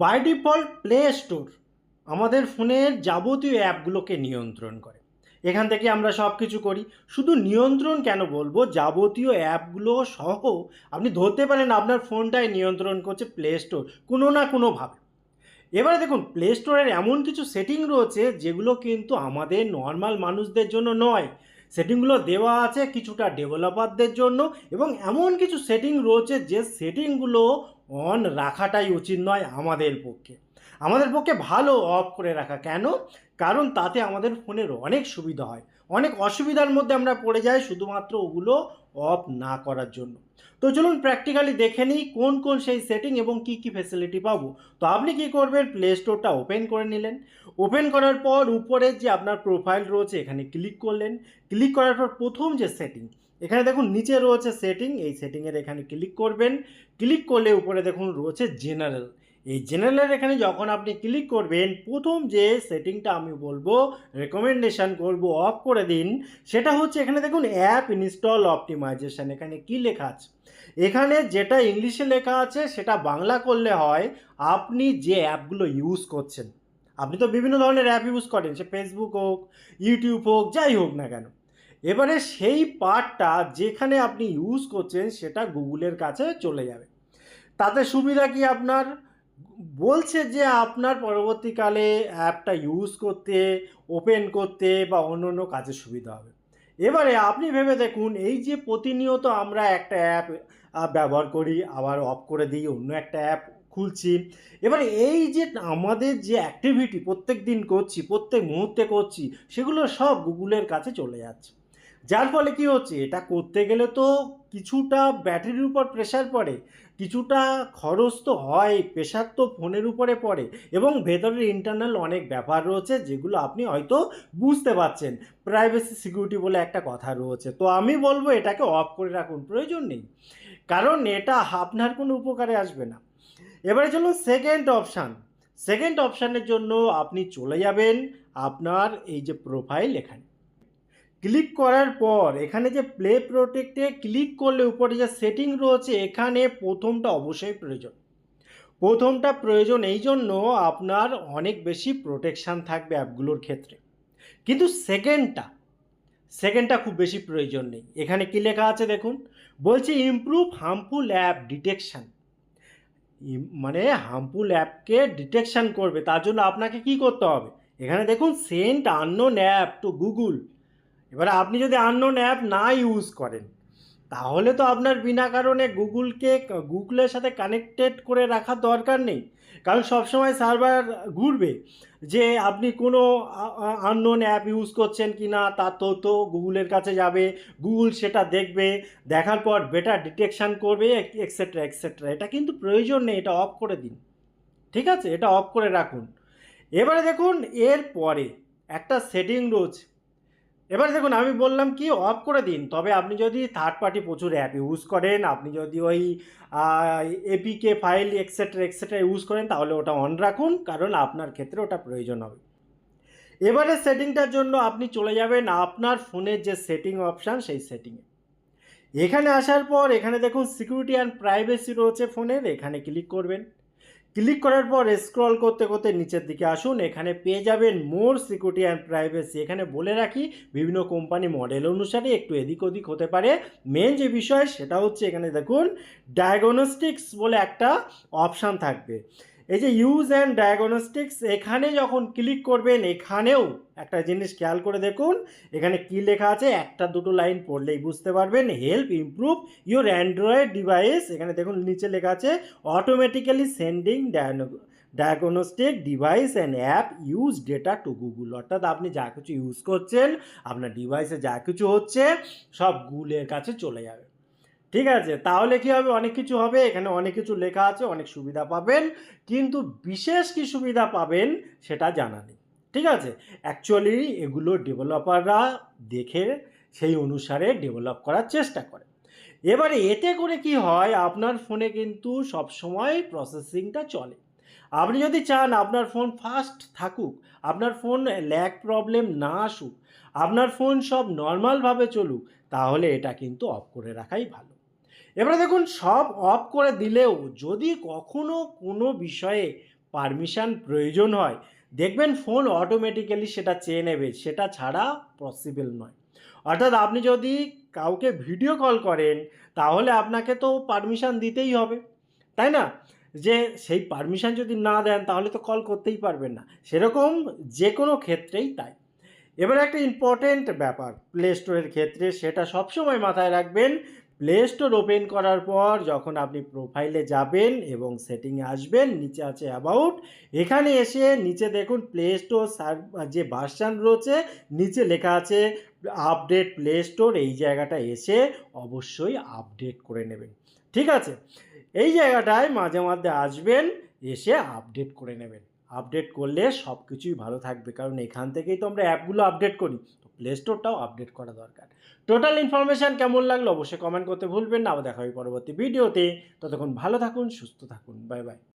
By default play store আমাদের ফোনের যাবতীয় অ্যাপগুলোকে নিয়ন্ত্রণ করে। এখান থেকে আমরা সব কিছু করি। শুধু নিয়ন্ত্রণ কেন বলবো, যাবতীয় অ্যাপগুলো সহ আপনি ধরতে পারেন আপনার ফোনটাই নিয়ন্ত্রণ করছে প্লে স্টোর কোনো না কোনোভাবে। এবারে দেখুন, প্লে স্টোরের এমন কিছু সেটিং রয়েছে যেগুলো কিন্তু আমাদের নর্মাল মানুষদের জন্য নয়। সেটিংগুলো দেওয়া আছে কিছুটা ডেভেলপারদের জন্য, এবং এমন কিছু সেটিং রয়েছে যে সেটিংগুলো অন রাখাটাই উচিত নয় আমাদের পক্ষে ভালো অফ করে রাখা। কেন? কারণ তাতে আমাদের ফোনের অনেক সুবিধা হয়, অনেক অসুবিধার মধ্যে আমরা পড়ে যাই শুধুমাত্র ওগুলো অফ না করার জন্য। তো চলুন প্র্যাকটিক্যালি দেখে নিই কোন কোন সেই সেটিং এবং কি কি ফ্যাসিলিটি পাবো। তো আপনি কি করবেন, প্লে স্টোরটা ওপেন করে নিলেন। ওপেন করার পর উপরের যে আপনার প্রোফাইল রয়েছে এখানে ক্লিক করলেন। ক্লিক করার পর প্রথম যে সেটিং, এখানে দেখুন নিচে রয়েছে সেটিং, এই সেটিংয়ের এখানে ক্লিক করবেন। ক্লিক করলে উপরে দেখুন রয়েছে জেনারেল। এই জেনারেলের এখানে যখন আপনি ক্লিক করবেন, প্রথম যে সেটিংটা আমি বলবো, রেকমেন্ডেশন করব অফ করে দিন, সেটা হচ্ছে এখানে দেখুন অ্যাপ ইনস্টল অপটিমাইজেশন। এখানে কি লেখা আছে? এখানে যেটা ইংলিশে লেখা আছে সেটা বাংলা করলে হয়, আপনি যে অ্যাপগুলো ইউজ করছেন, আপনি তো বিভিন্ন ধরনের অ্যাপ ইউজ করেন, সে ফেসবুক হোক, ইউটিউব হোক, যাই হোক না কেন, এবারে সেই পার্টটা যেখানে আপনি ইউজ করছেন সেটা গুগলের কাছে চলে যাবে। তাতে সুবিধা কি আপনার? বলছে যে আপনার পরবর্তীকালে অ্যাপটা ইউজ করতে, ওপেন করতে বা অন্য অন্য কাজে সুবিধা হবে। এবারে আপনি ভেবে দেখুন, এই যে প্রতিনিয়ত আমরা একটা অ্যাপ ব্যবহার করি, আবার অফ করে দিই, অন্য একটা অ্যাপ খুলছি। এবারে এই যে আমাদের যে অ্যাক্টিভিটি প্রত্যেক দিন করছি, প্রত্যেক মুহূর্তে করছি, সেগুলো সব গুগলের কাছে চলে যাচ্ছে। যার ফলে কি হচ্ছে, এটা করতে গেলে তো কিছুটা ব্যাটারির উপর প্রেশার পড়ে, কিছুটা খরচ তো হয়, প্রেশার তো ফোনের উপরে পড়ে, এবং ভেতরের ইন্টারনাল অনেক ব্যাপার রয়েছে যেগুলো আপনি হয়তো বুঝতে পারছেন। প্রাইভেসি সিকিউরিটি বলে একটা কথা রয়েছে। তো আমি বলবো এটাকে অফ করে রাখুন, প্রয়োজন নেই, কারণ এটা আপনার কোনো উপকারে আসবে না। এবারে চলুন সেকেন্ড অপশান। সেকেন্ড অপশানের জন্য আপনি চলে যাবেন আপনার এই যে প্রোফাইল, এখানে ক্লিক করার পর এখানে যে প্লে প্রোটেক্টে ক্লিক করলে উপরে যে সেটিং রয়েছে, এখানে প্রথমটা অবশ্যই প্রয়োজন। প্রথমটা প্রয়োজন এই জন্য আপনার অনেক বেশি প্রোটেকশান থাকবে অ্যাপগুলোর ক্ষেত্রে। কিন্তু সেকেন্ডটা খুব বেশি প্রয়োজন নেই। এখানে কি লেখা আছে দেখুন, বলছে ইমপ্রুভ হার্মফুল অ্যাপ ডিটেকশান। মানে হার্মফুল অ্যাপকে ডিটেকশান করবে, তার জন্য আপনাকে কি করতে হবে? এখানে দেখুন send unknown app two Google. এবারে আপনি যদি আননোন অ্যাপ না ইউজ করেন, তাহলে তো আপনার বিনা কারণে গুগলের সাথে কানেক্টেড করে রাখার দরকার নেই। কারণ সবসময় সার্ভার ঘুরবে যে আপনি কোনো আননোন অ্যাপ ইউজ করছেন কি না, তার তথ্য গুগলের কাছে যাবে। গুগল সেটা দেখবে, দেখার পর বেটার ডিটেকশান করবে, এক্সেট্রা এক্সেট্রা। এটা কিন্তু প্রয়োজন নেই, এটা অফ করে দিন। ঠিক আছে, এটা অফ করে রাখুন। এবারে দেখুন এর পরে একটা সেটিং রয়েছে। এবার দেখুন আমি বললাম কি অফ করে দিন, তবে আপনি যদি থার্ড পার্টি প্রচুর অ্যাপ ইউজ করেন, আপনি যদি ওই APK file etcetera etcetera use করেন, তাহলে ওটা অন রাখুন, কারণ আপনার ক্ষেত্রে ওটা প্রয়োজন হবে। এবারে সেটিংটার জন্য আপনি চলে যাবেন আপনার ফোনের যে সেটিং অপশান, সেই সেটিংয়ে। এখানে আসার পর এখানে দেখুন সিকিউরিটি অ্যান্ড প্রাইভেসি রয়েছে ফোনের, এখানে ক্লিক করবেন। ক্লিক করার পর স্ক্রল করতে করতে নিচের দিকে আসুন, এখানে পেয়ে যাবেন মোর সিকিউরিটি অ্যান্ড প্রাইভেসি। এখানে বলে রাখি বিভিন্ন কোম্পানি মডেল অনুসারে একটু এদিক ওদিক হতে পারে। মেন যে বিষয় সেটা হচ্ছে এখানে দেখুন ডায়াগনস্টিক্স বলে একটা অপশান থাকবে। এই যে ইউজ অ্যান্ড ডায়াগনস্টিক্স, এখানে যখন ক্লিক করবেন, এখানেও একটা জিনিস খেয়াল করে দেখুন, এখানে কি লেখা আছে, একটা দুটো লাইন পড়লেই বুঝতে পারবেন। Help improve your Android device. এখানে দেখুন নিচে লেখা আছে automatically sending diagnostic device and app use data to Google. অর্থাৎ আপনি যা কিছু ইউজ করছেন, আপনার ডিভাইসে যা কিছু হচ্ছে, সব গুগলের কাছে চলে যাবে। ঠিক আছে, তাহলে কি হবে, অনেক কিছু হবে, এখানে অনেক কিছু লেখা আছে, অনেক সুবিধা পাবেন, কিন্তু বিশেষ কি সুবিধা পাবেন সেটা জানা নেই। ঠিক আছে, অ্যাকচুয়ালি এগুলো ডেভেলপাররা দেখে সেই অনুসারে ডেভেলপ করার চেষ্টা করে। এবারে এতে করে কি হয়, আপনার ফোনে কিন্তু সবসময় প্রসেসিংটা চলে। আপনি যদি চান আপনার ফোন ফাস্ট থাকুক, আপনার ফোন ল্যাগ প্রবলেম না আসুক, আপনার ফোন সব নর্মালভাবে চলুক, তাহলে এটা কিন্তু অফ করে রাখাই ভালো। এবারে দেখুন সব অফ করে দিলেও যদি কখনো কোনো বিষয়ে পারমিশন প্রয়োজন হয়, দেখবেন ফোন অটোমেটিক্যালি সেটা চেয়ে নেবে, সেটা ছাড়া পসিবল নয়। অর্থাৎ আপনি যদি কাউকে ভিডিও কল করেন, তাহলে আপনাকে তো পারমিশন দিতেই হবে, তাই না? যে সেই পারমিশন যদি না দেন তাহলে তো কল করতেই পারবেন না। সেরকম যে কোনো ক্ষেত্রেই তাই। এবার একটা ইম্পর্টেন্ট ব্যাপার প্লে স্টোরের ক্ষেত্রে, সেটা সবসময় মাথায় রাখবেন। প্লে স্টোর ওপেন করার পর যখন আপনি প্রোফাইলে যাবেন এবং সেটিংয়ে আসবেন, নিচে আছে অ্যাবাউট, এখানে এসে নিচে দেখুন প্লে স্টোর যে ভার্সান রয়েছে, নিচে লেখা আছে আপডেট প্লে স্টোর, এই জায়গাটা এসে অবশ্যই আপডেট করে নেবেন। ঠিক আছে? এই জায়গাটায় মাঝে মধ্যে আসবেন, এসে আপডেট করে নেবেন। আপডেট করলে সব কিছুই ভালো থাকবে, কারণ এখান থেকেই তো আমরা অ্যাপগুলো আপডেট করি, তো প্লে স্টোরটাও আপডেট করা দরকার। টোটাল ইনফরমেশান কেমন লাগলো অবশ্যই কমেন্ট করতে ভুলবেন না। আবার দেখা হবে পরবর্তী ভিডিওতে। ততক্ষণ ভালো থাকুন, সুস্থ থাকুন। Bye bye.